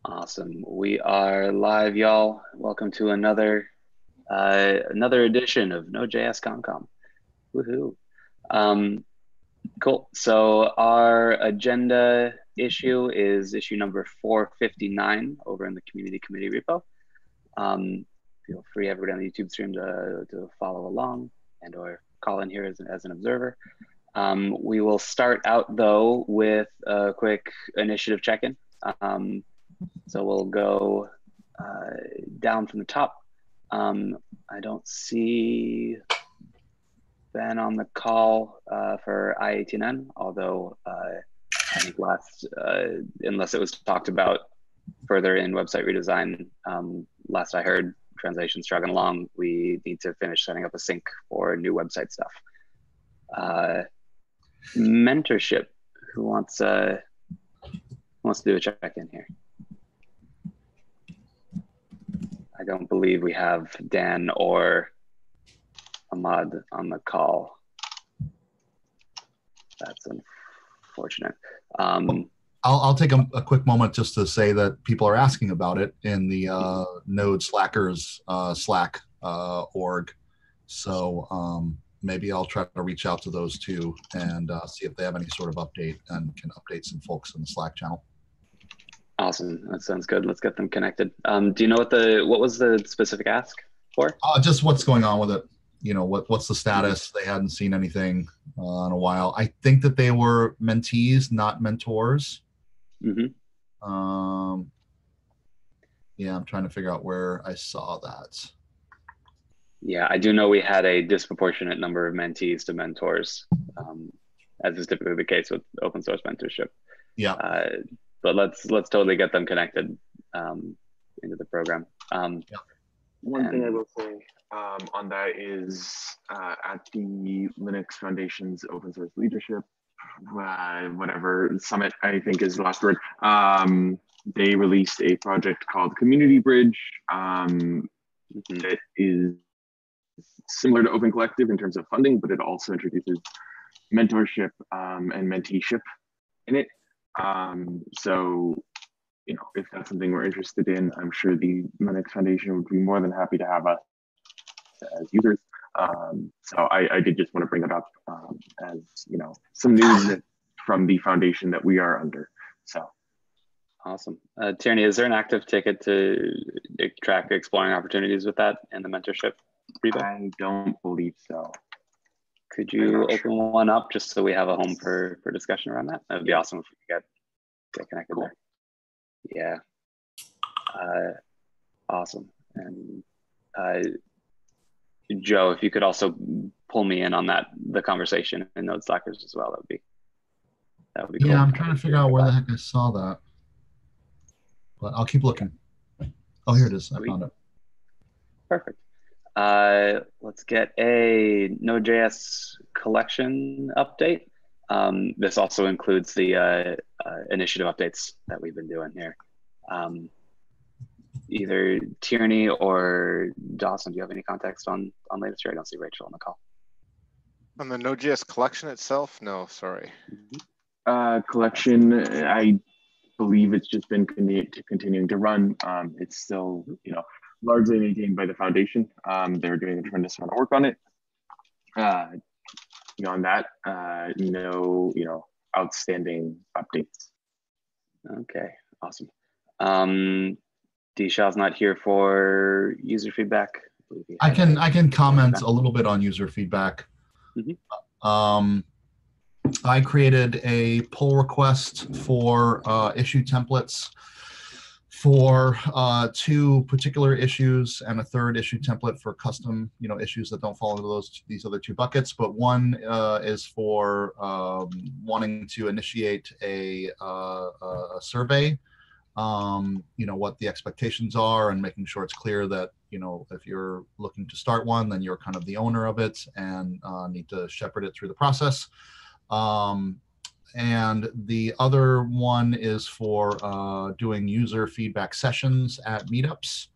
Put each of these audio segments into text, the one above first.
Awesome. We are live, y'all. Welcome to another edition of Node.js ComCom. Woohoo. Um, cool. So our agenda issue is issue number 459 over in the community committee repo. Feel free, everybody on the YouTube stream, to follow along and or call in here as an observer. We will start out though with a quick initiative check-in. So we'll go down from the top. I don't see Ben on the call for I18N, although I think unless it was talked about further in website redesign, last I heard, translation's chugging along. We need to finish setting up a sync for new website stuff. Mentorship, who wants to do a check-in here? I don't believe we have Dan or Ahmad on the call. That's unfortunate. I'll take a quick moment just to say that people are asking about it in the Node Slackers Slack org. So maybe I'll try to reach out to those two and see if they have any sort of update and can update some folks in the Slack channel. Awesome, that sounds good. Let's get them connected. Do you know what was the specific ask for? Just what's going on with it. You know, what's the status? They hadn't seen anything in a while. I think that they were mentees, not mentors. Mm-hmm. Yeah, I'm trying to figure out where I saw that. Yeah, I do know we had a disproportionate number of mentees to mentors, as is typically the case with open source mentorship. Yeah. But let's totally get them connected into the program. One thing I will say on that is at the Linux Foundation's open source leadership, whatever summit, I think is the last word, they released a project called Community Bridge that is similar to Open Collective in terms of funding, but it also introduces mentorship and menteeship in it. So, you know, if that's something we're interested in, I'm sure the Linux Foundation would be more than happy to have us as users. So I did just want to bring it up as, you know, some news from the foundation that we are under. So. Awesome. Tierney, is there an active ticket to track exploring opportunities with that in the mentorship repo? I don't believe so. Could you open one up just so we have a home for discussion around that? That would be awesome if we could get connected there. Yeah. Awesome. And Joe, if you could also pull me in on the conversation in Node Slackers as well, that would be cool. Yeah, I'm trying to figure out where the heck I saw that. But I'll keep looking. Oh, here it is. I found it. Perfect. Let's get a Node.js collection update. This also includes the initiative updates that we've been doing here. Either Tierney or Dawson, do you have any context on latest here? I don't see Rachel on the call. On the Node.js collection itself? No, sorry. Collection, I believe it's just been continuing to run. It's still, you know, largely maintained by the foundation. They're doing a tremendous amount of work on it. Beyond that, no, you know, outstanding updates. Okay, awesome. D-Shaw's not here for user feedback. I can comment a little bit on user feedback. I created a pull request for issue templates for 2 particular issues and a 3rd issue template for custom, you know, issues that don't fall into these other 2 buckets. But one is for wanting to initiate a survey, you know, what the expectations are and making sure it's clear that, you know, if you're looking to start one, then you're kind of the owner of it and need to shepherd it through the process. And the other one is for doing user feedback sessions at meetups.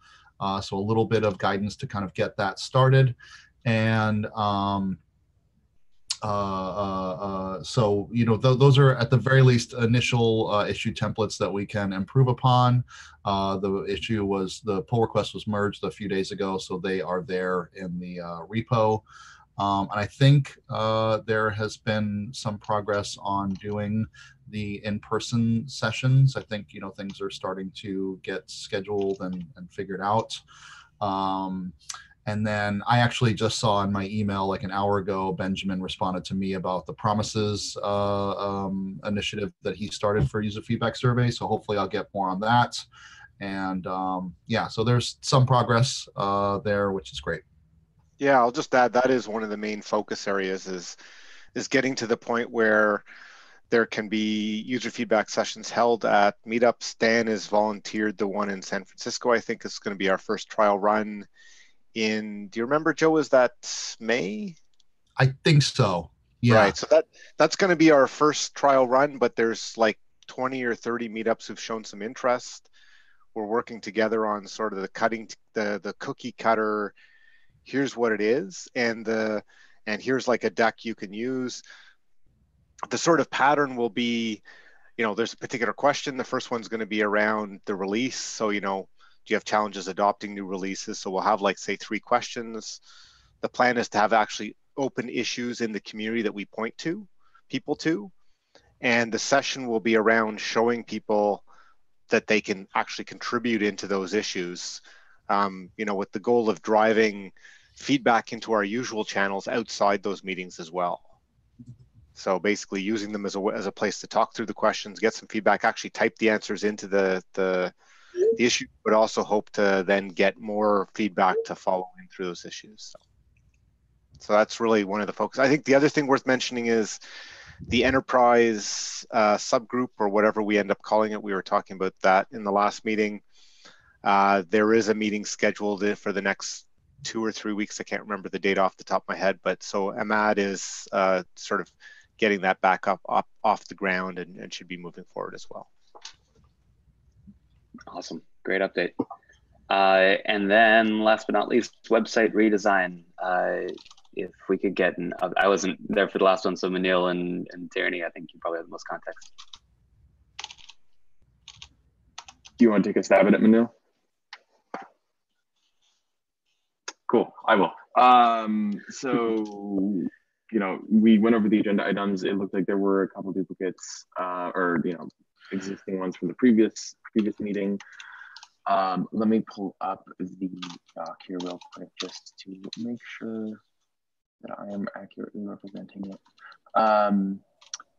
So a little bit of guidance to kind of get that started. And So, you know, those are at the very least initial issue templates that we can improve upon. The issue was the pull request was merged a few days ago, so they are there in the repo. And I think there has been some progress on doing the in-person sessions. I think, you know, things are starting to get scheduled and figured out. And then I actually just saw in my email like an hour ago, Benjamin responded to me about the Promises initiative that he started for user feedback survey. So hopefully I'll get more on that. And yeah, so there's some progress there, which is great. Yeah, I'll just add that is one of the main focus areas is getting to the point where there can be user feedback sessions held at meetups. Dan has volunteered the one in San Francisco. I think is going to be our first trial run in, do you remember, Joe, is that May? I think so. Yeah. Right. So that's going to be our first trial run, but there's like 20 or 30 meetups who've shown some interest. We're working together on sort of the cookie cutter. Here's what it is, and here's like a deck you can use. The sort of pattern will be, you know, there's a particular question. The first one's going to be around the release. So, you know, do you have challenges adopting new releases? So we'll have like, say, 3 questions. The plan is to have actually open issues in the community that we point to people to. And the session will be around showing people that they can actually contribute into those issues, you know, with the goal of driving feedback into our usual channels outside those meetings as well. So basically using them as a place to talk through the questions, get some feedback, actually type the answers into the issue, but also hope to then get more feedback to follow in through those issues. So that's really one of the focus. I think the other thing worth mentioning is the enterprise subgroup, or whatever we end up calling it. We were talking about that in the last meeting. There is a meeting scheduled for the next 2 or 3 weeks. I can't remember the date off the top of my head, but so Ahmad is sort of getting that back up off the ground and should be moving forward as well. Awesome, great update. And then last but not least, website redesign. If we could get I wasn't there for the last one, so Manil and Tierney, I think you probably have the most context. Do you want to take a stab at it, Manil? Cool, I will. So, you know, we went over the agenda items. It looked like there were a couple duplicates, or, you know, existing ones from the previous meeting. Let me pull up the doc here real quick just to make sure that I am accurately representing it.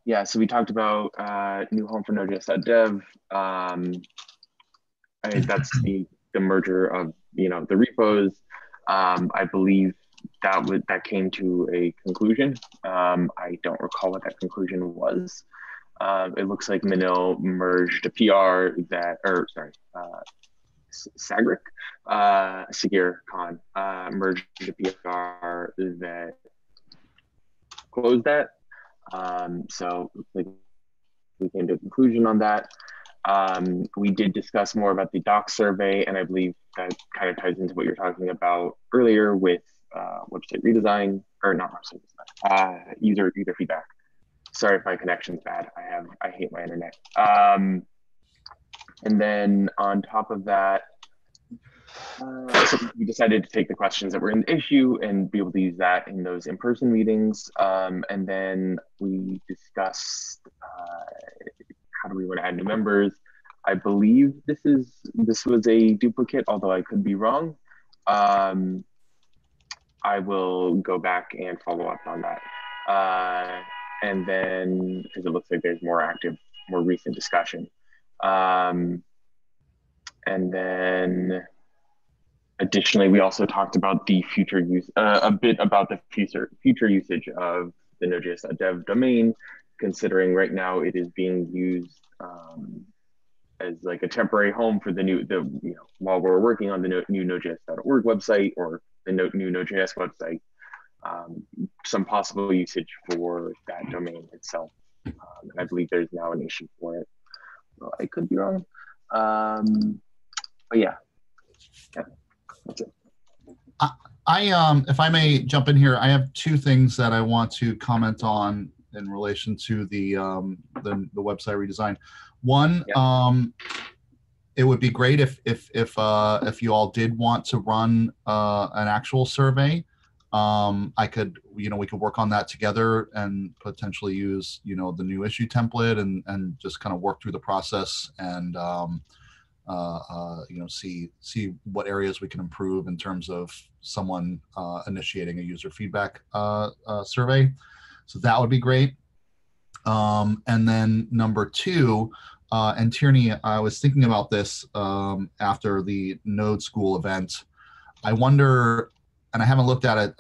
Yeah, so we talked about new home for node.js.dev. That's the merger of, you know, the repos. I believe that came to a conclusion. I don't recall what that conclusion was. It looks like Manil merged a PR that, or sorry, Sagir Khan merged a PR that closed that. So like, we came to a conclusion on that. We did discuss more about the doc survey, and I believe that kind of ties into what you're talking about earlier with website redesign, or not website redesign, user feedback. Sorry if my connection's bad. I hate my internet. And then on top of that, so we decided to take the questions that were in the issue and be able to use that in those in-person meetings. And then we discussed how do we want to add new members. I believe this was a duplicate, although I could be wrong. I will go back and follow up on that. And then, because it looks like there's more recent discussion. And then additionally, we also talked about the future use, a bit about the future usage of the node.js.dev domain, considering right now it is being used as like a temporary home for while we're working on the new node.js.org website or the new Node.js website, some possible usage for that domain itself. And I believe there's now an issue for it. Well, I could be wrong. But yeah, that's it. If I may jump in here, I have two things that I want to comment on in relation to the website redesign. One, it would be great if you all did want to run an actual survey. I could, we could work on that together and potentially use, the new issue template and just kind of work through the process and see what areas we can improve in terms of someone initiating a user feedback survey. So that would be great. And then number two, and Tierney, I was thinking about this after the Node School event. I wonder, and I haven't looked at it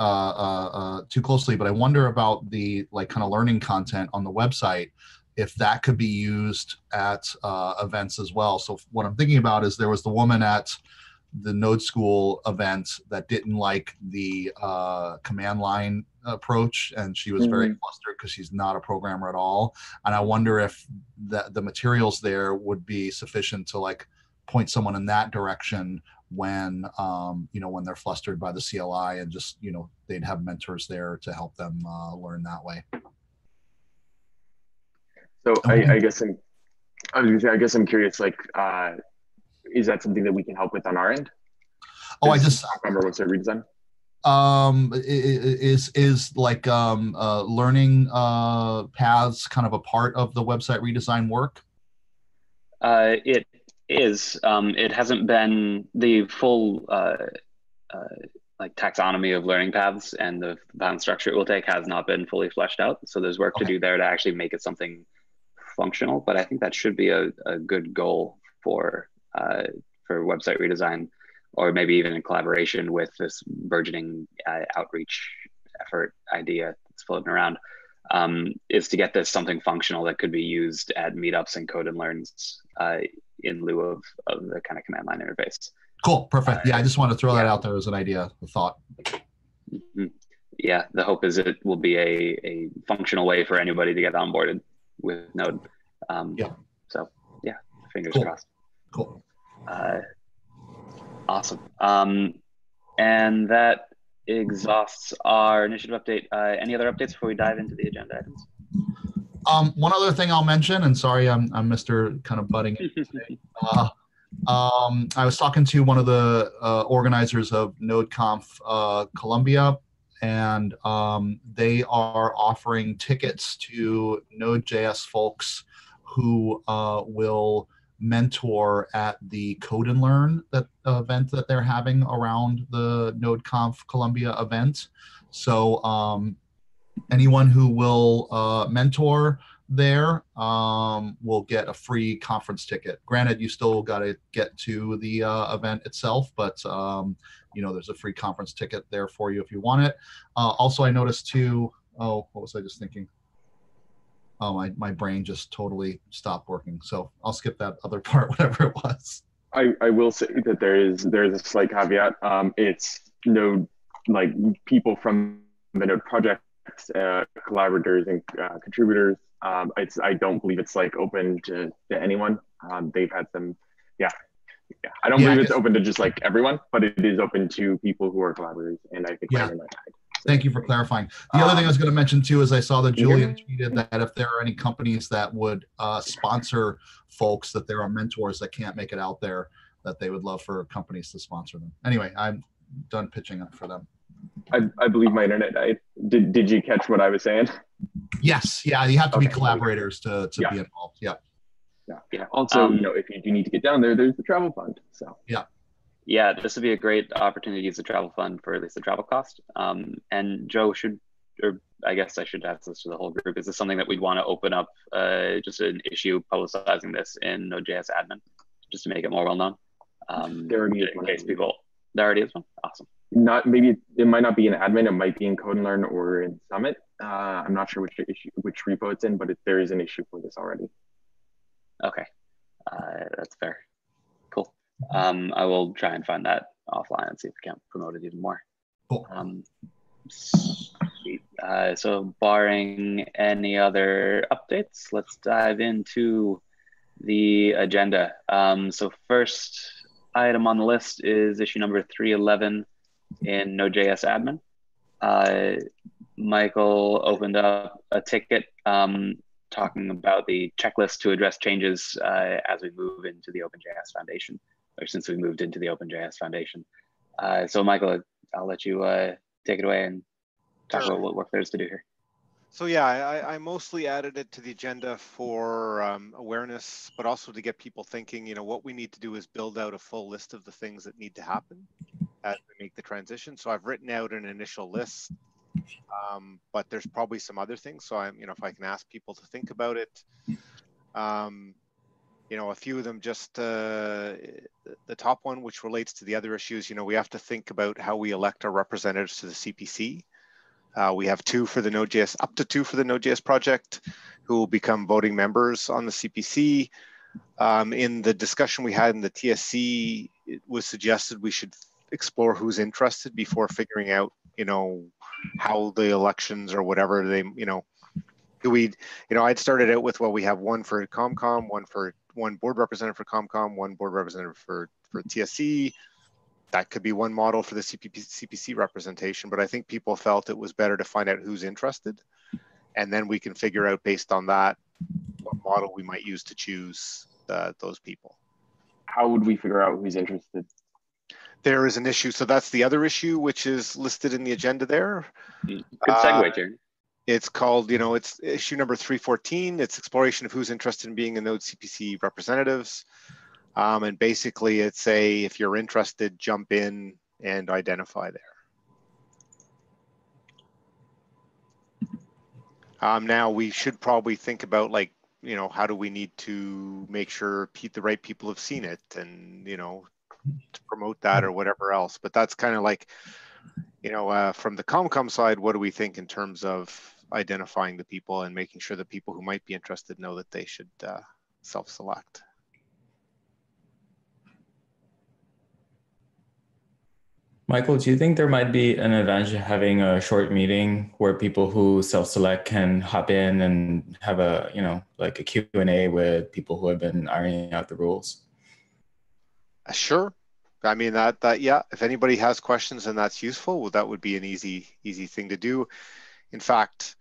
too closely, but I wonder about the kind of learning content on the website, if that could be used at events as well. So what I'm thinking about is there was the woman at the Node School event that didn't like the command line approach, and she was very flustered because she's not a programmer at all. And I wonder if the materials there would be sufficient to point someone in that direction when when they're flustered by the CLI, and just they'd have mentors there to help them learn that way. So I guess I'm curious, is that something that we can help with on our end? Oh, I just remember what's the redesign? Is learning paths kind of a part of the website redesign work? It is. It hasn't been the full taxonomy of learning paths, and the path structure it will take has not been fully fleshed out. So there's work to do there to actually make it something functional. But I think that should be a good goal for website redesign, or maybe even in collaboration with this burgeoning outreach effort idea that's floating around, is to get this something functional that could be used at meetups and code and learns in lieu of the kind of command line interface. Cool, perfect. Yeah, I just want to throw that out there as an idea, a thought. Yeah, the hope is it will be a functional way for anybody to get onboarded with Node. So yeah, fingers crossed. Cool. Awesome. And that exhausts our initiative update. Any other updates before we dive into the agenda items? One other thing I'll mention, and sorry, I'm Mr. kind of butting in today. I was talking to one of the organizers of NodeConf Columbia, and they are offering tickets to Node.js folks who will mentor at the Code and Learn event that they're having around the NodeConf Columbia event. So anyone who will mentor there will get a free conference ticket. Granted, you still got to get to the event itself, but there's a free conference ticket there for you if you want it. Also, I noticed too, what was I just thinking? Oh, my brain just totally stopped working. So I'll skip that other part, whatever it was. I will say that there's a slight caveat. It's Node, people from the Node project, collaborators and contributors. I don't believe it's open to anyone. They've had some, I don't believe it's open to just everyone, but it is open to people who are collaborators, and I think they're in that guide. Thank you for clarifying. The other thing I was going to mention too is I saw that Julian tweeted that if there are any companies that would sponsor folks, that there are mentors that can't make it out there, that they would love for companies to sponsor them. Anyway, I'm done pitching up for them. I believe my internet died. Did you catch what I was saying? Yes. Yeah, you have to be collaborators to be involved. Yeah. Yeah. Also, if you do need to get down there, there's the travel fund. So yeah, this would be a great opportunity to use the travel fund for at least the travel cost. And Joe I guess I should ask this to the whole group. Is this something that we'd want to open up just an issue publicizing this in Node.js admin, just to make it more well known? There in case people, there already is one. Awesome. Maybe it might not be in admin. It might be in Code and Learn or in Summit. I'm not sure which repo it's in, but there is an issue for this already. Okay, that's fair. Cool. I will try and find that offline and see if we can promote it even more. Cool. Sweet. So barring any other updates, let's dive into the agenda. So first item on the list is issue number 311. in Node.js admin. Michael opened up a ticket talking about the checklist to address changes as we move into the OpenJS Foundation, or since we moved into the OpenJS Foundation. So Michael, I'll let you take it away and talk about what work there is to do here. So yeah, I mostly added it to the agenda for awareness, but also to get people thinking, you know, what we need to do is build out a full list of the things that need to happen as we make the transition. So I've written out an initial list, but there's probably some other things. So I'm, you know, if I can ask people to think about it, you know, a few of them, just the top one, which relates to the other issues, you know, we have to think about how we elect our representatives to the CPC. We have two for the Node.js, up to two for the Node.js project, who will become voting members on the CPC. In the discussion we had in the TSC, it was suggested we should explore who's interested before figuring out, you know, how the elections or whatever they, you know, I'd started out with, well, we have one for ComCom, one board representative for ComCom, one board representative for TSC. That could be one model for the CPC representation, but I think people felt it was better to find out who's interested, and then we can figure out based on that what model we might use to choose those people. How would we figure out who's interested? There is an issue, so that's the other issue which is listed in the agenda there. Good segue, Jared. It's called, you know, it's issue number 314. It's exploration of who's interested in being a Node CPC representatives. And basically it's if you're interested, jump in and identify there. Now we should probably think about, like, you know, how do we need to make sure the right people have seen it, and, you know, to promote that or whatever else. But that's kind of like, you know, from the ComCom side, what do we think in terms of identifying the people and making sure that people who might be interested know that they should self-select? Michael, do you think there might be an advantage of having a short meeting where people who self-select can hop in and have a, you know, like a Q&A with people who have been ironing out the rules? Sure. I mean, yeah, if anybody has questions and that's useful, well, that would be an easy thing to do. In fact,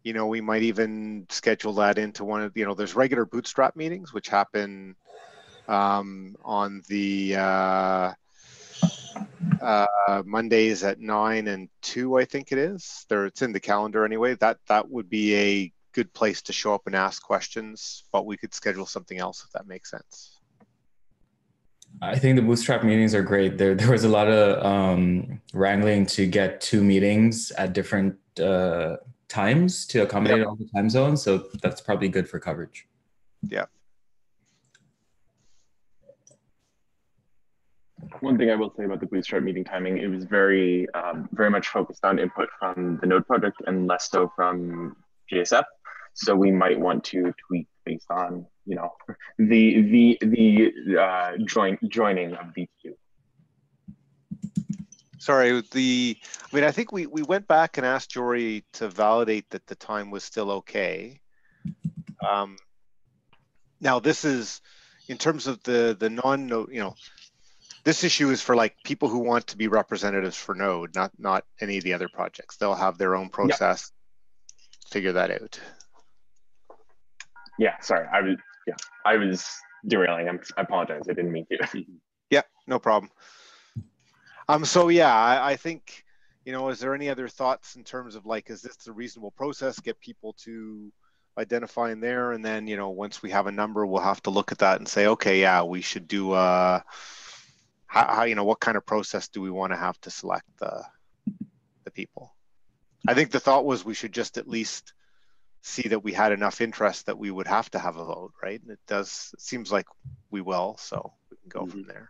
you know, we might even schedule that into one of, you know, there's regular Bootstrap meetings, which happen on the Mondays at 9 and 2, I think it is. It's in the calendar anyway. That would be a good place to show up and ask questions, but we could schedule something else if that makes sense. I think the Bootstrap meetings are great. There was a lot of wrangling to get 2 meetings at different times to accommodate all the time zones. So that's probably good for coverage. Yeah. One thing I will say about the Bootstrap meeting timing, it was very much focused on input from the Node project and less so from GSF. So we might want to tweak based on, you know, the joining of these two. Sorry, I mean, I think we went back and asked Jory to validate that the time was still okay. Now this is in terms of the non-Node, you know, this issue is for like people who want to be representatives for Node, not any of the other projects. They'll have their own process. Yep. Figure that out. Yeah, sorry, I was derailing. I apologize. I didn't mean to. Yeah, no problem. So yeah, I think, you know, is there any other thoughts in terms of, like, is this a reasonable process? Get people to identify in there, and then, you know, once we have a number, we'll have to look at that and say, okay, yeah, we should do how, you know, what kind of process do we want to have to select the people? I think the thought was we should just at least see that we had enough interest that we would have to have a vote, right? And it seems like we will, so we can go from there.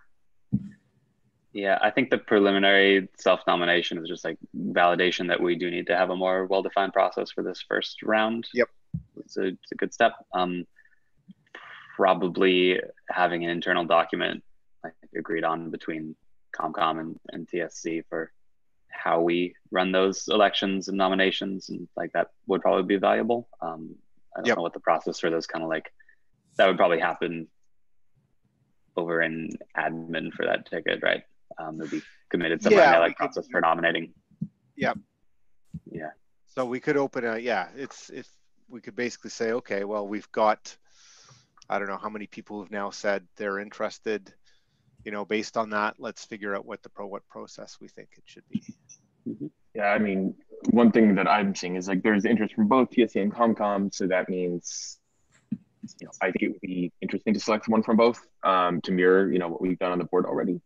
Yeah, I think the preliminary self-nomination is just like validation that we do need to have a more well-defined process for this first round. Yep. It's a good step. Probably having an internal document like agreed on between ComCom and TSC for how we run those elections and nominations, and like that would probably be valuable. I don't know what the process for those kind of, like, that would probably happen over in admin for that ticket, right? It'll be committed somewhere in the like process for nominating. Yep. Yeah. So we could open a, if we could basically say, okay, well, we've got, I don't know how many people who've now said they're interested, you know, based on that, let's figure out what process we think it should be. Mm-hmm. Yeah, I mean, one thing that I'm seeing is like there's interest from both TSC and ComCom, so that means, you know, I think it would be interesting to select one from both to mirror, you know, what we've done on the board already.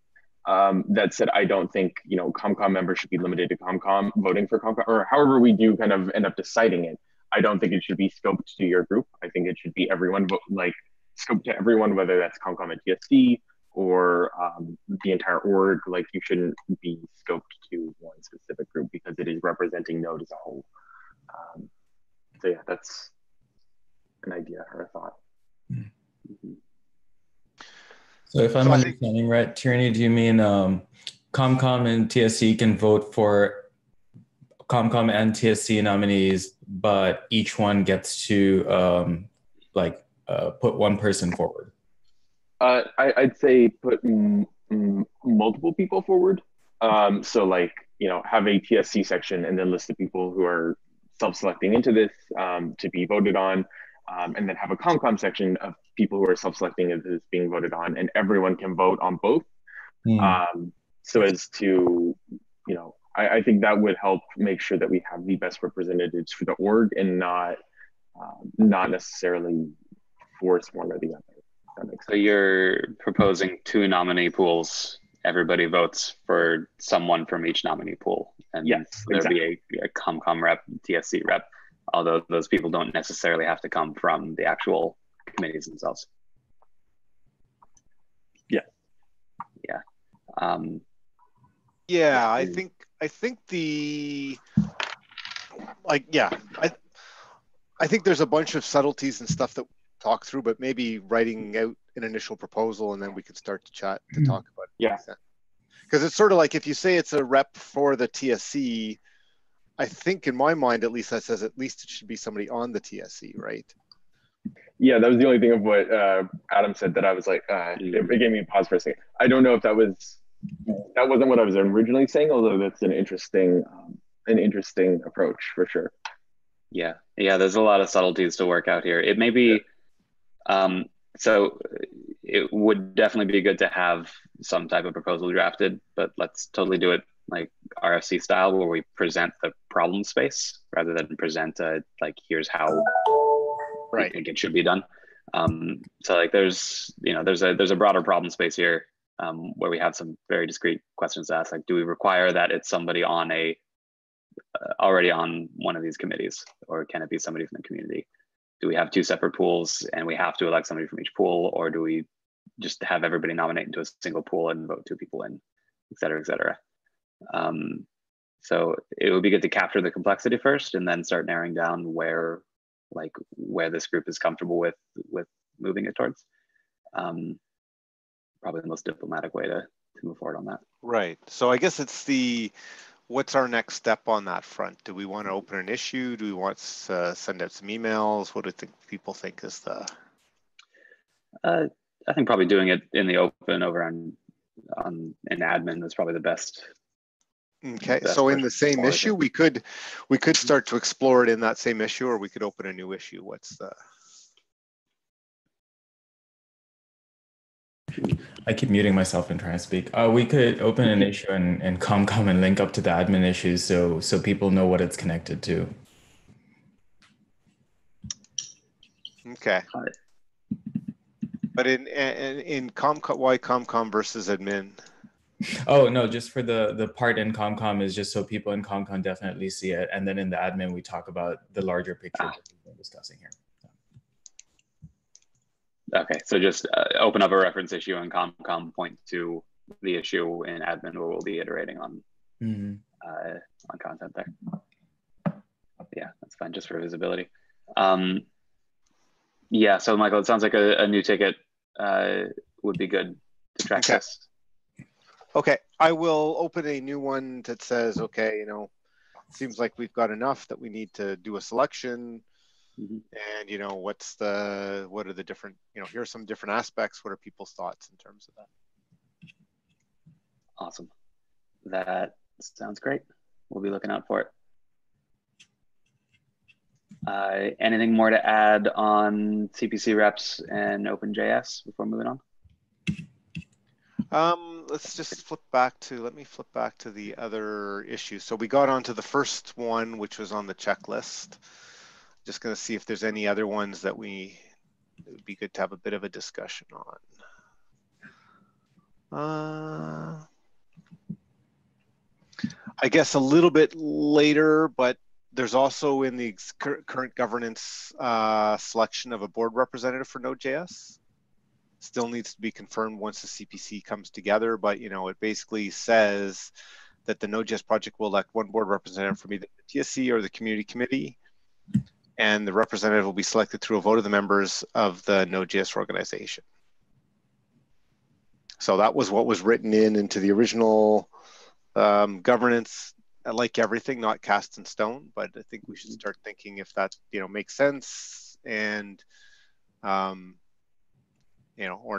That said, I don't think, you know, ComCom members should be limited to ComCom, voting for ComCom, or however we do kind of end up deciding it. I don't think it should be scoped to your group. I think it should be everyone, like scoped to everyone, whether that's ComCom and TSC or the entire org. Like you shouldn't be scoped to one specific group because it is representing Node as a whole. So yeah, that's an idea or a thought. Mm-hmm. So if I'm understanding right, Tierney, do you mean ComCom and TSC can vote for ComCom and TSC nominees, but each one gets to put one person forward? I'd say put multiple people forward. So like, you know, have a TSC section and then list the people who are self-selecting into this to be voted on. And then have a ComCom section of people who are self-selecting as is being voted on, and everyone can vote on both. So as to, you know, I think that would help make sure that we have the best representatives for the org and not necessarily force one or the other. That makes sense. So you're proposing 2 nominee pools. Everybody votes for someone from each nominee pool, and yes, there'd exactly. be a ComCom rep, TSC rep. Although those people don't necessarily have to come from the actual committees themselves. Yeah. Yeah. I think the, like, I think there's a bunch of subtleties and stuff that we talk through, but maybe writing out an initial proposal and then we could start to chat to talk about it. Yeah. Because it's sort of like if you say it's a rep for the TSC, I think in my mind, at least that says at least it should be somebody on the TSC, right? Yeah, that was the only thing of what Adam said that I was like, it gave me a pause for a second. I don't know if that wasn't what I was originally saying, although that's an interesting approach for sure. Yeah, there's a lot of subtleties to work out here. It may be, so it would definitely be good to have some type of proposal drafted, but let's totally do it like RFC style, where we present the problem space rather than present like here's how we think it should be done. So like there's a broader problem space here where we have some very discrete questions to ask, like do we require that it's somebody on already on one of these committees, or can it be somebody from the community? Do we have 2 separate pools and we have to elect somebody from each pool, or do we just have everybody nominate into a single pool and vote 2 people in, et cetera, et cetera? So it would be good to capture the complexity first and then start narrowing down where this group is comfortable with moving it towards. Probably the most diplomatic way to move forward on that. Right. So I guess it's what's our next step on that front? Do we want to open an issue? Do we want to send out some emails? What do people think is the? I think probably doing it in the open over on an admin is probably the best. Okay, so in the same issue, we could start to explore it in that same issue, or we could open a new issue. What's the? I keep muting myself and trying to speak. We could open an issue and ComCom and link up to the admin issues so people know what it's connected to. Okay. But in ComCom, why ComCom versus admin? Oh no, just for the part in ComCom is just so people in ComCom definitely see it, and then in the admin we talk about the larger picture that we've been discussing here. Okay, so just open up a reference issue in ComCom, point to the issue in admin where we'll be iterating on content there. Yeah, that's fine, just for visibility. Yeah, so Michael, it sounds like a new ticket would be good to track this. Okay, I will open a new one that says, okay, you know, seems like we've got enough that we need to do a selection. And, you know, what are the different, you know, here are some different aspects. What are people's thoughts in terms of that? Awesome. That sounds great. We'll be looking out for it. Anything more to add on CPC reps and OpenJS before moving on? Let's just flip back to, let me flip back to the other issue. So we got onto the first one, which was on the checklist. Just going to see if there's any other ones that it would be good to have a bit of a discussion on. I guess a little bit later, but there's also in the current governance selection of a board representative for Node.js. Still needs to be confirmed once the CPC comes together, but it basically says that the Node.js project will elect one board representative from either the TSC or the community committee, and the representative will be selected through a vote of the members of the Node.js organization. So that was what was written into the original governance. Like everything, not cast in stone, but I think we should start thinking if that makes sense, and or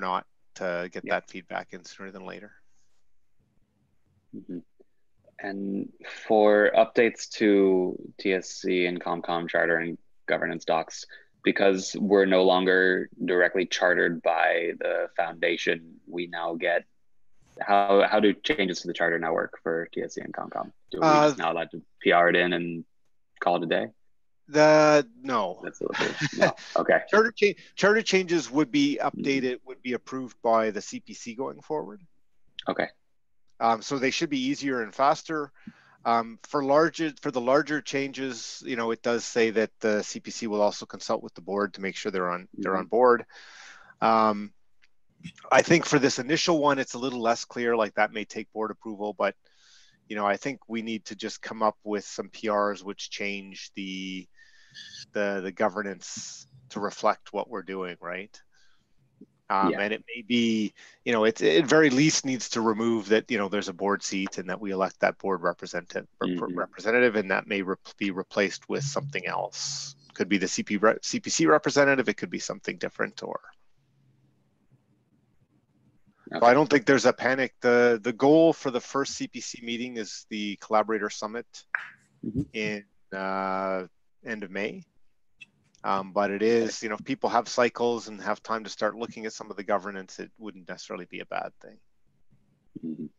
not, to get that feedback in sooner than later. Mm-hmm. And for updates to TSC and ComCom charter and governance docs, because we're no longer directly chartered by the foundation, we now get, how do changes to the charter now work for TSC and ComCom? Do we just now allowed to PR it in and call it a day? No. That's no. Okay. Charter changes would be updated, would be approved by the CPC going forward. Okay. So they should be easier and faster. For the larger changes, it does say that the CPC will also consult with the board to make sure they're on board. I think for this initial one, it's a little less clear, like that may take board approval, but I think we need to just come up with some PRs which change the governance to reflect what we're doing, right? And it may be, it at very least needs to remove that, there's a board seat and that we elect that board representative, and that may be replaced with something else. Could be the CPC representative, it could be something different, or. Okay. So I don't think there's a panic. The goal for the first CPC meeting is the collaborator summit in end of May. But it is, if people have cycles and have time to start looking at some of the governance, it wouldn't necessarily be a bad thing.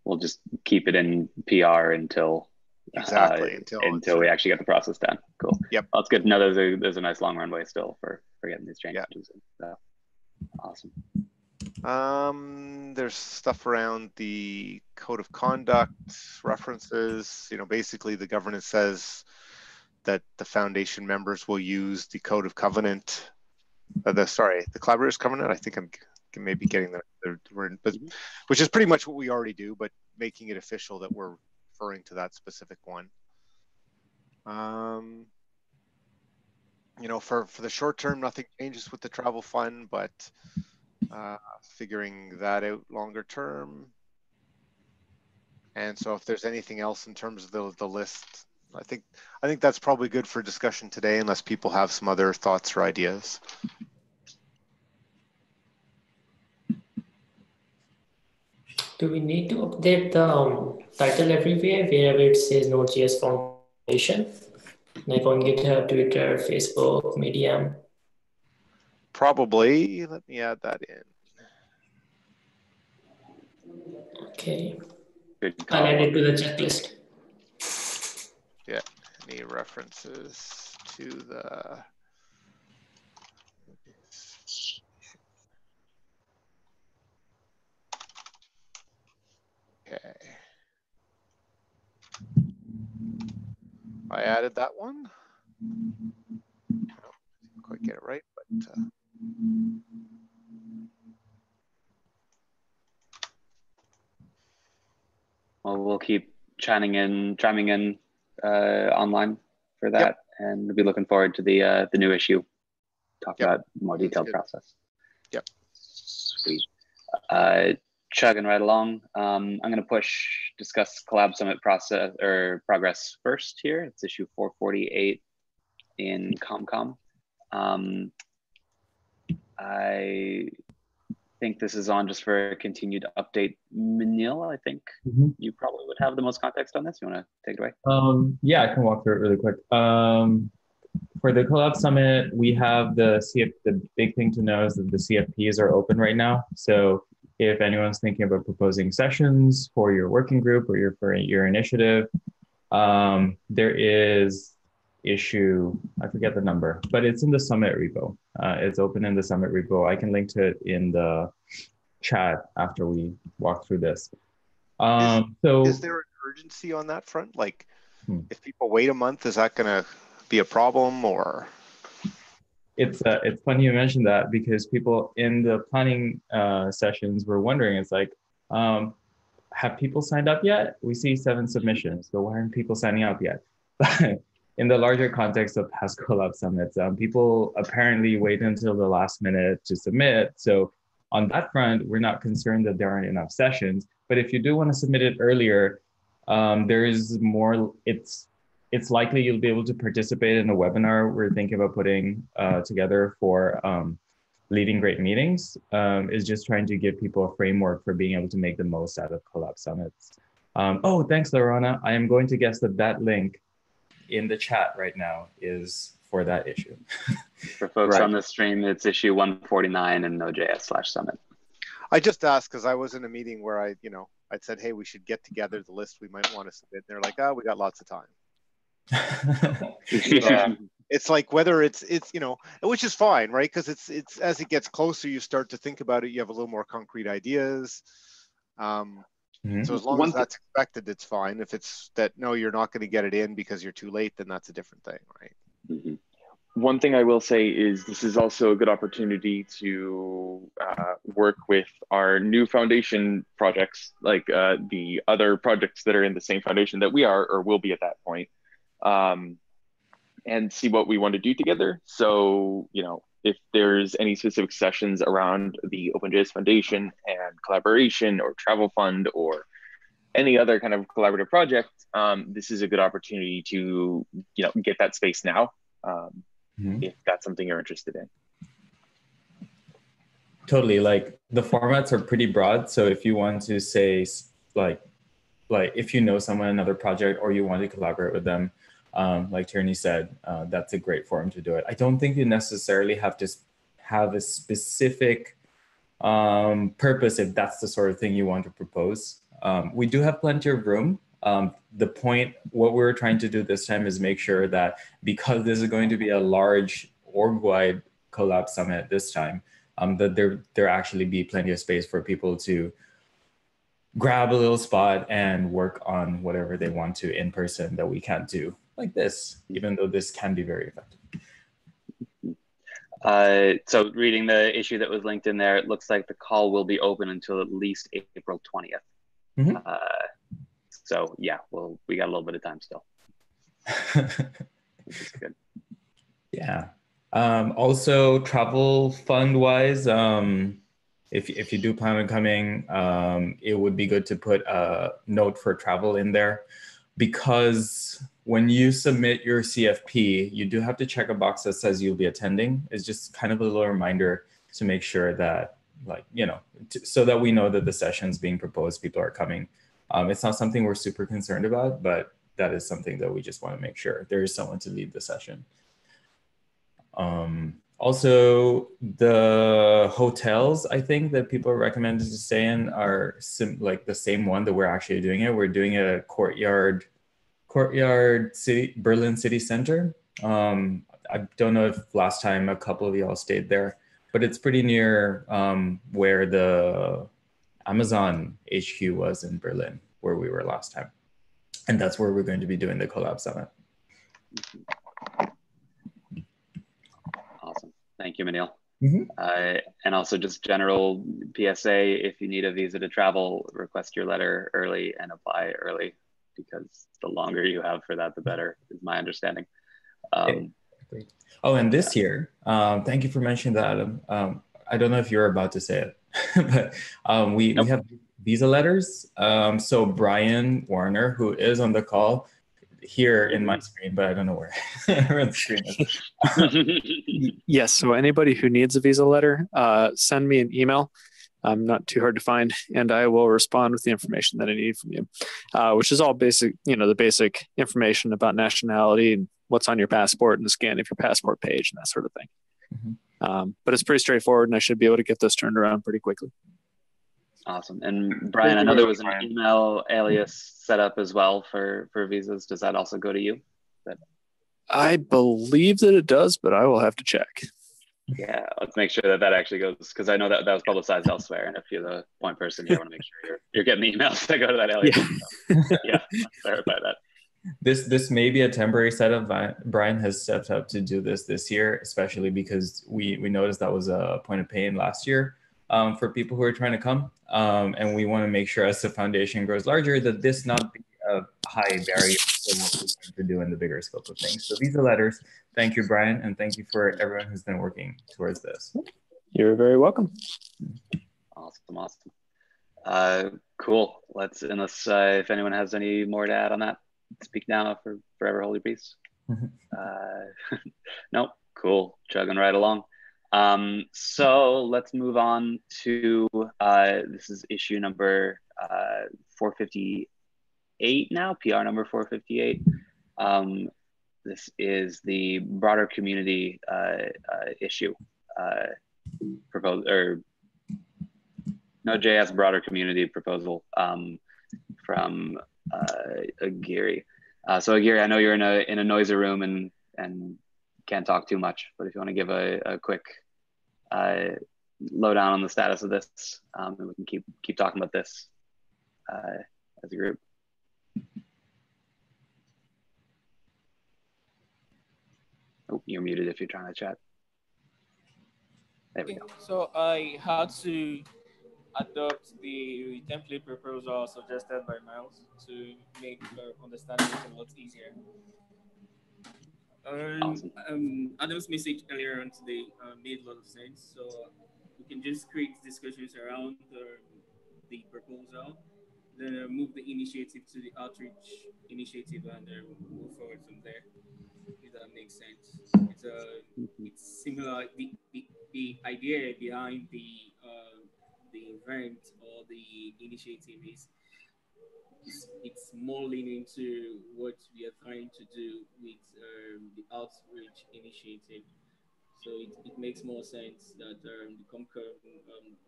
We'll just keep it in PR until until we actually get the process done. Cool. Yep. Well, it's good to know there's a nice long runway still for getting these changes. Yeah. So, awesome. There's stuff around the code of conduct references. Basically the governance says that the foundation members will use the code of covenant, the collaborators covenant. I think I'm maybe getting the word, but which is pretty much what we already do, but making it official that we're referring to that specific one. For the short term, nothing changes with the travel fund, but figuring that out longer term. And so if there's anything else in terms of the list, I think that's probably good for discussion today, unless people have some other thoughts or ideas. Do we need to update the title everywhere, wherever it says Node.js Foundation, like on GitHub, Twitter, Facebook, Medium? Probably. Let me add that in. Okay. I'll add it to the checklist. Yeah. Any references to the. Okay. I added that one. Didn't quite get it right, but. Well, we'll keep chiming in online for that, and we'll be looking forward to the new issue. Talk about more detailed process. Yep. Sweet. Chugging right along. I'm going to discuss Collab Summit process or progress first here. It's issue 448 in ComCom. I think this is on just for a continued update. Manil, I think you probably would have the most context on this. You want to take it away? Yeah, I can walk through it really quick. For the Collab Summit, we have the big thing to know is that the CFPs are open right now. So if anyone's thinking about proposing sessions for your working group or for your initiative, there is I forget the number, but it's in the Summit repo. It's open in the Summit repo. I can link to it in the chat after we walk through this. Is there an urgency on that front? Like, if people wait a month, is that going to be a problem, or? It's funny you mentioned that, because people in the planning sessions were wondering, it's like, have people signed up yet? We see 7 submissions, but why aren't people signing up yet? In the larger context of past Collab Summits, people apparently wait until the last minute to submit. So on that front, we're not concerned that there aren't enough sessions. But if you do want to submit it earlier, there is more. It's likely you'll be able to participate in a webinar we're thinking about putting together for leading great meetings. Is just trying to give people a framework for being able to make the most out of Collab Summits. Oh, thanks, Lorana. I am going to guess that link in the chat right now is for that issue. For folks on the stream, it's issue 149 in Node.js/Summit. I just asked because I was in a meeting where I'd said, hey, we should get together the list we might want to submit. And they're like, oh, we got lots of time. It's like whether it's which is fine, right? Because it's as it gets closer, you start to think about it. You have a little more concrete ideas. So as long as that's expected, it's fine. If it's that, no, you're not going to get it in because you're too late, then that's a different thing, right? One thing I will say is this is also a good opportunity to work with our new foundation projects, like the other projects that are in the same foundation that we are or will be at that point, and see what we want to do together. So, if there's any specific sessions around the OpenJS Foundation and collaboration or travel fund or any other kind of collaborative project, this is a good opportunity to get that space now, if that's something you're interested in. Totally. Like, the formats are pretty broad. So if you want to say, like if you know someone in another project or you want to collaborate with them, like Tierney said, that's a great forum to do it. I don't think you necessarily have to have a specific purpose if that's the sort of thing you want to propose. We do have plenty of room. What we're trying to do this time is make sure that, because this is going to be a large org-wide Collab Summit this time, that there actually be plenty of space for people to grab a little spot and work on whatever they want to in person that we can't do like this, even though this can be very effective. So reading the issue that was linked in there, it looks like the call will be open until at least April 20th. So yeah, we got a little bit of time still. Which is good. Yeah. Also, travel fund wise, if you do plan on coming, it would be good to put a note for travel in there, because when you submit your CFP, you do have to check a box that says you'll be attending. It's just kind of a little reminder to make sure that, so that we know that the sessions being proposed, people are coming. It's not something we're super concerned about, but that is something that we just want to make sure there is someone to lead the session. Also, the hotels, I think, that people are recommended to stay in are like the same one that we're actually doing it. We're doing it at Courtyard City, Berlin City Center. I don't know if last time a couple of y'all stayed there, but it's pretty near where the Amazon HQ was in Berlin, where we were last time. And that's where we're going to be doing the Collab Summit. Awesome. Thank you, Manil. And also just general PSA, if you need a visa to travel, request your letter early and apply early, because the longer you have for that, the better, is my understanding. Oh, and this year, thank you for mentioning that, Adam. I don't know if you're about to say it, but we have visa letters. So Brian Warner, who is on the call here in my screen, but I don't know where the screen is. Yes, so anybody who needs a visa letter, send me an email not too hard to find, and I will respond with the information that I need from you, which is all basic, the basic information about nationality and what's on your passport and the scan of your passport page and that sort of thing. Mm-hmm. But it's pretty straightforward, and I should be able to get those turned around pretty quickly. Awesome. And Brian, I know there was an email alias set up as well for visas. Does that also go to you? I believe that it does, but I will have to check. Yeah, let's make sure that actually goes, because I know that was publicized elsewhere, and if you're the point person, you want to make sure you're getting the emails that go to that alias. Yeah, so, yeah, clarify that. This may be a temporary setup. Brian has set up to do this year, especially because we noticed that was a point of pain last year for people who are trying to come. And we want to make sure as the foundation grows larger that this not be a high barrier to what we're trying to do in the bigger scope of things. So visa letters, thank you, Brian, and thank you for everyone who's been working towards this. You're very welcome. Awesome. Cool. Unless if anyone has any more to add on that, speak now for forever holy peace. Nope. Cool. Chugging right along. So let's move on to this is issue number 458 now, PR number 458. This is the broader community issue proposal, or Node.js broader community proposal from Aguirre. So Aguirre, I know you're in a noisy room and can't talk too much, but if you want to give a quick lowdown on the status of this, and we can keep talking about this as a group. Oh, you're muted if you're trying to chat. There we go. So I had to adopt the template proposal suggested by Miles to make understanding it a lot easier. Awesome. Adam's message earlier on today made a lot of sense. So we can just create discussions around the proposal, then move the initiative to the outreach initiative, and move forward from there. If that makes sense. It's similar. The idea behind the event or the initiative is it's more leaning to what we are trying to do with the outreach initiative. So it makes more sense that the Comcom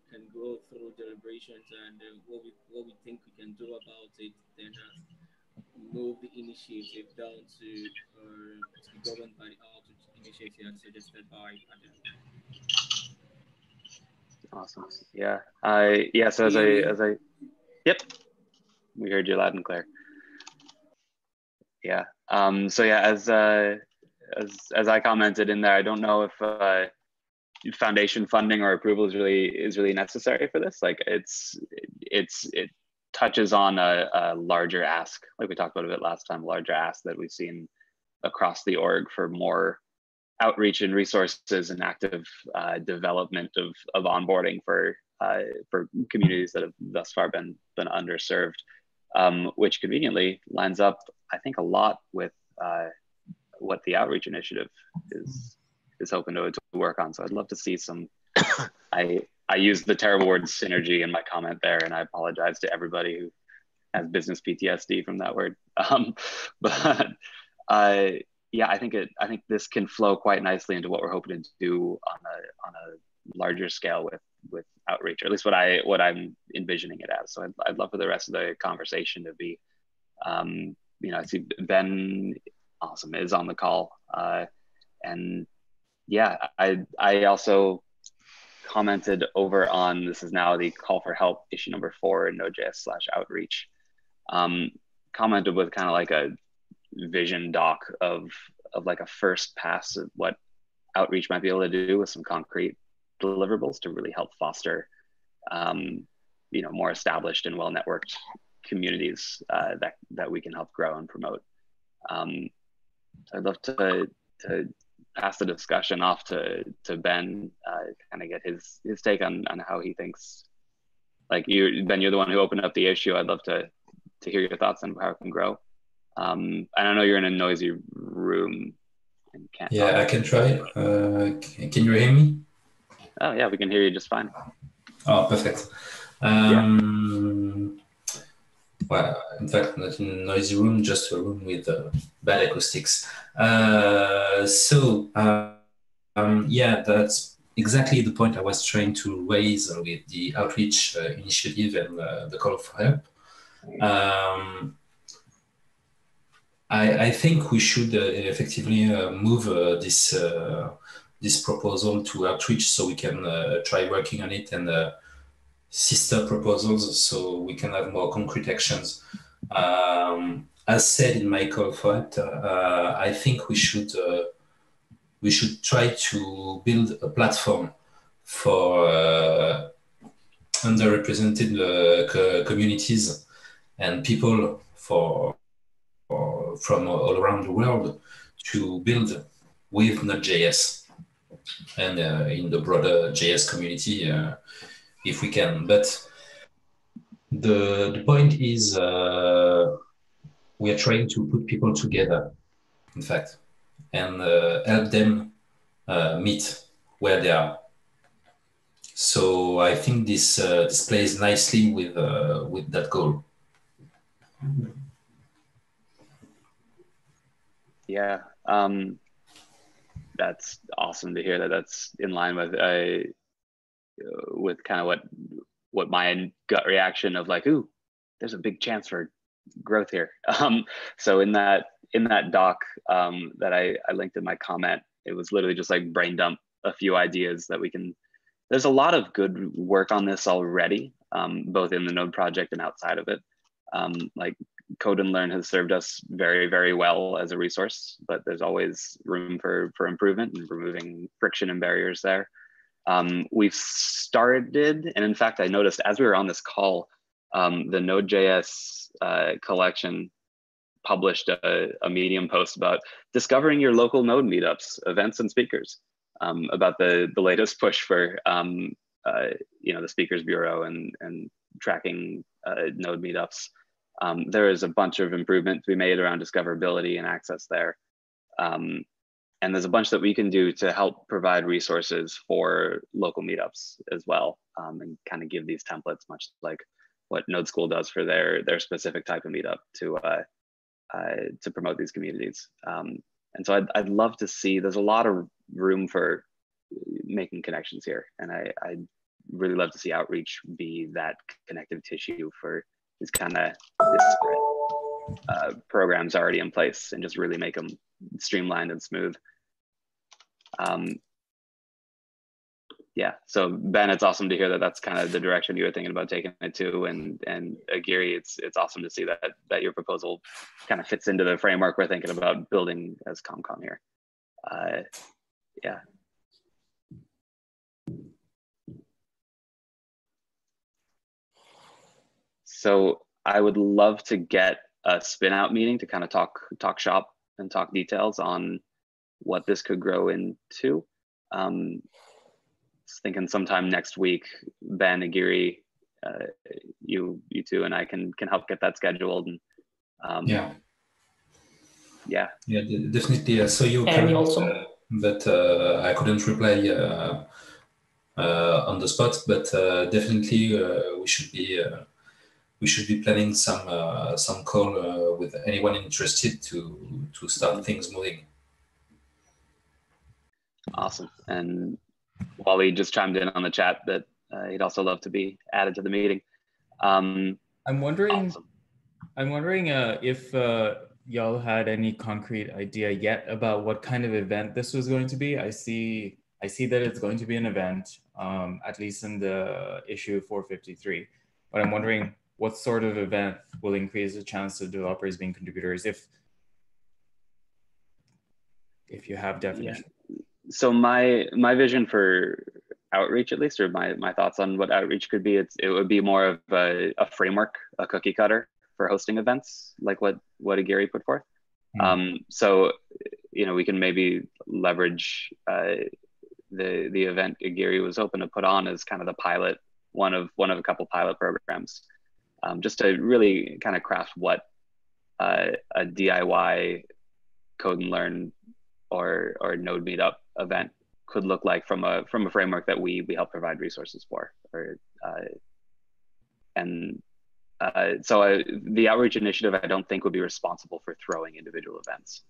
can go through deliberations and what we think we can do about it, then move the initiative down to be governed by the outreach initiative as suggested by Adam. Awesome. Yeah. So as I yep, we heard you loud and clear. Yeah. So yeah, as I commented in there, I don't know if foundation funding or approval is really necessary for this. Like it touches on a larger ask, like we talked about a bit last time, larger ask that we've seen across the org for more outreach and resources and active development of onboarding for communities that have thus far been underserved, which conveniently lines up, I think, a lot with what the outreach initiative is hoping to work on. So I'd love to see some. I used the terrible word synergy in my comment there, and I apologize to everybody who has business PTSD from that word. But yeah, I think this can flow quite nicely into what we're hoping to do on a larger scale with outreach, or at least what I'm envisioning it as. So I'd love for the rest of the conversation to be, I see Ben, awesome, is on the call, and yeah, I also commented over on, this is now the call for help issue number 4 in Node.js/outreach. Commented with kind of like a vision doc of like a first pass of what outreach might be able to do with some concrete deliverables to really help foster more established and well networked communities that we can help grow and promote. I'd love to pass the discussion off to Ben, kind of get his take on how he thinks. Like Ben, you're the one who opened up the issue. I'd love to hear your thoughts on how it can grow. And I know you're in a noisy room and can't. Yeah, I can try. Can you hear me? Oh yeah, we can hear you just fine. Oh, perfect. Well, in fact, not in a noisy room, just a room with bad acoustics. Yeah, that's exactly the point I was trying to raise with the outreach initiative and the call for help. I think we should effectively move this proposal to outreach so we can try working on it and sister proposals so we can have more concrete actions. As said in my call for it, I think we should try to build a platform for underrepresented communities and people from all around the world to build with Node.js and in the broader JS community if we can. But the point is we are trying to put people together, in fact, and help them meet where they are. So I think this plays nicely with that goal. Yeah, that's awesome to hear that. That's in line with kind of what my gut reaction of like, ooh, there's a big chance for growth here. So in that doc that I linked in my comment, it was literally just like brain dump a few ideas that we can. There's a lot of good work on this already, both in the Node project and outside of it. Like Code and Learn has served us very, very well as a resource, but there's always room for improvement and removing friction and barriers there. We've started, and in fact, I noticed as we were on this call, the Node.js collection published a Medium post about discovering your local Node meetups, events, and speakers, about the latest push for the Speakers Bureau and tracking Node meetups. There is a bunch of improvements we made around discoverability and access there. And there's a bunch that we can do to help provide resources for local meetups as well, and kind of give these templates, much like what Node School does for their specific type of meetup to promote these communities. And so I'd love to see, there's a lot of room for making connections here. And I'd really love to see outreach be that connective tissue for these kind of disparate programs already in place and just really make them streamlined and smooth. Yeah, so Ben, it's awesome to hear that that's kind of the direction you were thinking about taking it to, and Giri, it's awesome to see that your proposal kind of fits into the framework we're thinking about building as ComCom here. Yeah. So I would love to get a spin out meeting to kind of talk shop and talk details on what this could grow into. Thinking sometime next week, Ben, Agiri, you two, and I can help get that scheduled. And yeah, definitely. So you and also, but I couldn't reply on the spot. But definitely, we should be planning some call with anyone interested to start things moving. Awesome. And Wally just chimed in on the chat that he'd also love to be added to the meeting. I'm wondering. Awesome. I'm wondering if y'all had any concrete idea yet about what kind of event this was going to be. I see that it's going to be an event, at least in the issue 453. But I'm wondering what sort of event will increase the chance of developers being contributors, if you have definition. Yeah. So my vision for outreach, at least, or my thoughts on what outreach could be, it would be more of a framework, a cookie cutter for hosting events, like what Gary put forth. So we can maybe leverage the event Gary was hoping to put on as kind of the pilot, one of a couple pilot programs, just to really kind of craft what a DIY Code and Learn or Node meetup event could look like from a framework that we help provide resources for, or and so the outreach initiative, I don't think would be responsible for throwing individual events.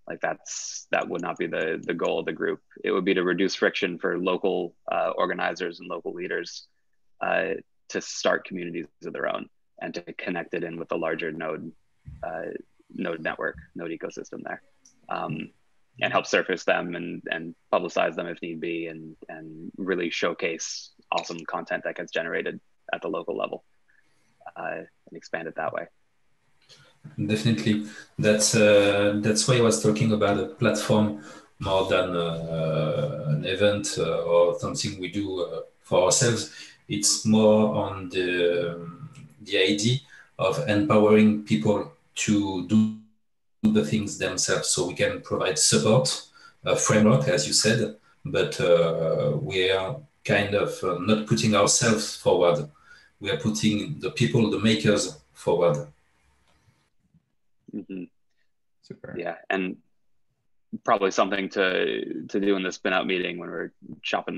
Like that would not be the goal of the group. It would be to reduce friction for local organizers and local leaders to start communities of their own and to connect it in with the larger node network, node ecosystem there, and help surface them and publicize them if need be, and really showcase awesome content that gets generated at the local level and expand it that way. Definitely, that's why I was talking about a platform more than an event or something we do for ourselves. It's more on the idea of empowering people to do the things themselves, so we can provide support, a framework, as you said, but we are kind of not putting ourselves forward. We are putting the people, the makers, forward. Mm-hmm. Super. Yeah, and probably something to do in the spin out meeting when we're shop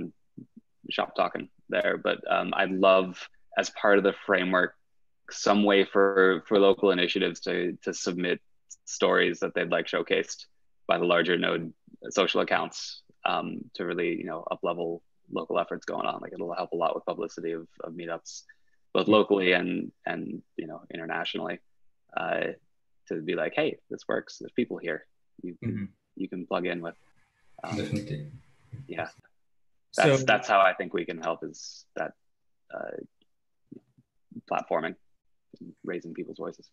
talking there. But I'd love, as part of the framework, some way for local initiatives to submit stories that they'd like showcased by the larger node social accounts to really up level local efforts going on. Like, it'll help a lot with publicity of meetups, both locally and internationally. To be like, hey, this works. There's people here. You can plug in with. Definitely. Yeah, So that's how I think we can help, is that platforming, raising people's voices.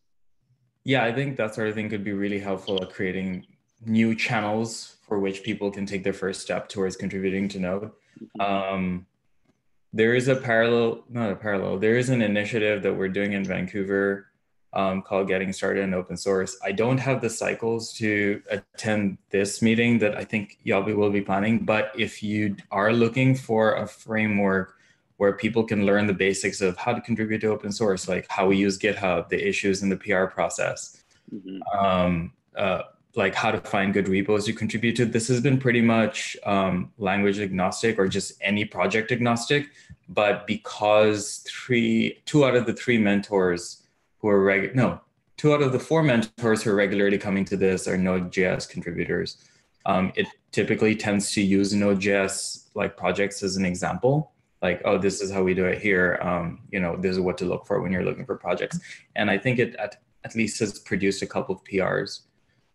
yeah, I think that sort of thing could be really helpful at creating new channels for which people can take their first step towards contributing to Node. There is there is an initiative that we're doing in Vancouver called Getting Started in Open Source. I don't have the cycles to attend this meeting that I think y'all will be planning, but if you are looking for a framework where people can learn the basics of how to contribute to open source, like how we use GitHub, the issues in the PR process, like how to find good repos to contribute to. This has been pretty much language agnostic or just any project agnostic, but because two out of the 4 mentors who are regularly coming to this are node.js contributors. It typically tends to use node.js like projects as an example. Like, oh, this is how we do it here. This is what to look for when you're looking for projects. And I think it at least has produced a couple of PRs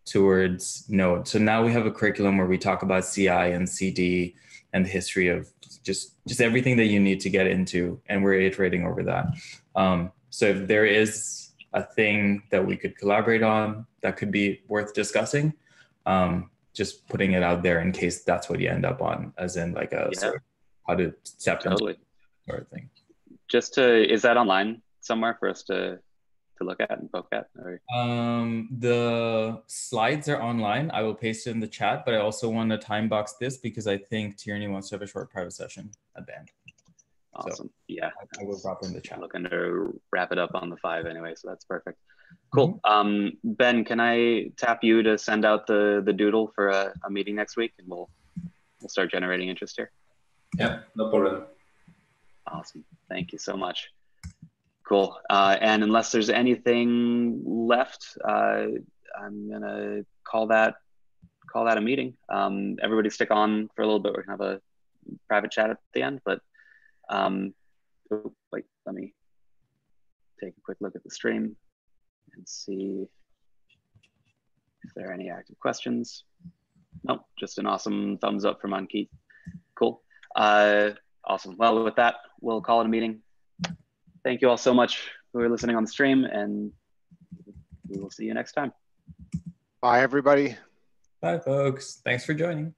towards Node. So now we have a curriculum where we talk about CI and CD and the history of just everything that you need to get into, and we're iterating over that. So if there is a thing that we could collaborate on that could be worth discussing, just putting it out there in case that's what you end up on, as in like sort of how to step into sort of thing. Is that online somewhere for us to look at and poke at? Or? The slides are online. I will paste it in the chat, but I also want to time box this because I think Tierney wants to have a short private session at the end. Awesome. So yeah. I will drop in the chat. I'm looking to wrap it up on the 5 anyway, so that's perfect. Cool. Ben, can I tap you to send out the doodle for a meeting next week, and we'll start generating interest here? Yeah, no problem. Awesome. Thank you so much. Cool. And unless there's anything left, I'm gonna call that a meeting. Everybody stick on for a little bit. We're gonna have a private chat at the end, but wait, let me take a quick look at the stream and see if there are any active questions. Nope, just an awesome thumbs up from Ankit. Cool. Awesome. Well, with that, we'll call it a meeting. Thank you all so much who are listening on the stream, and we will see you next time. Bye, everybody. Bye, folks. Thanks for joining.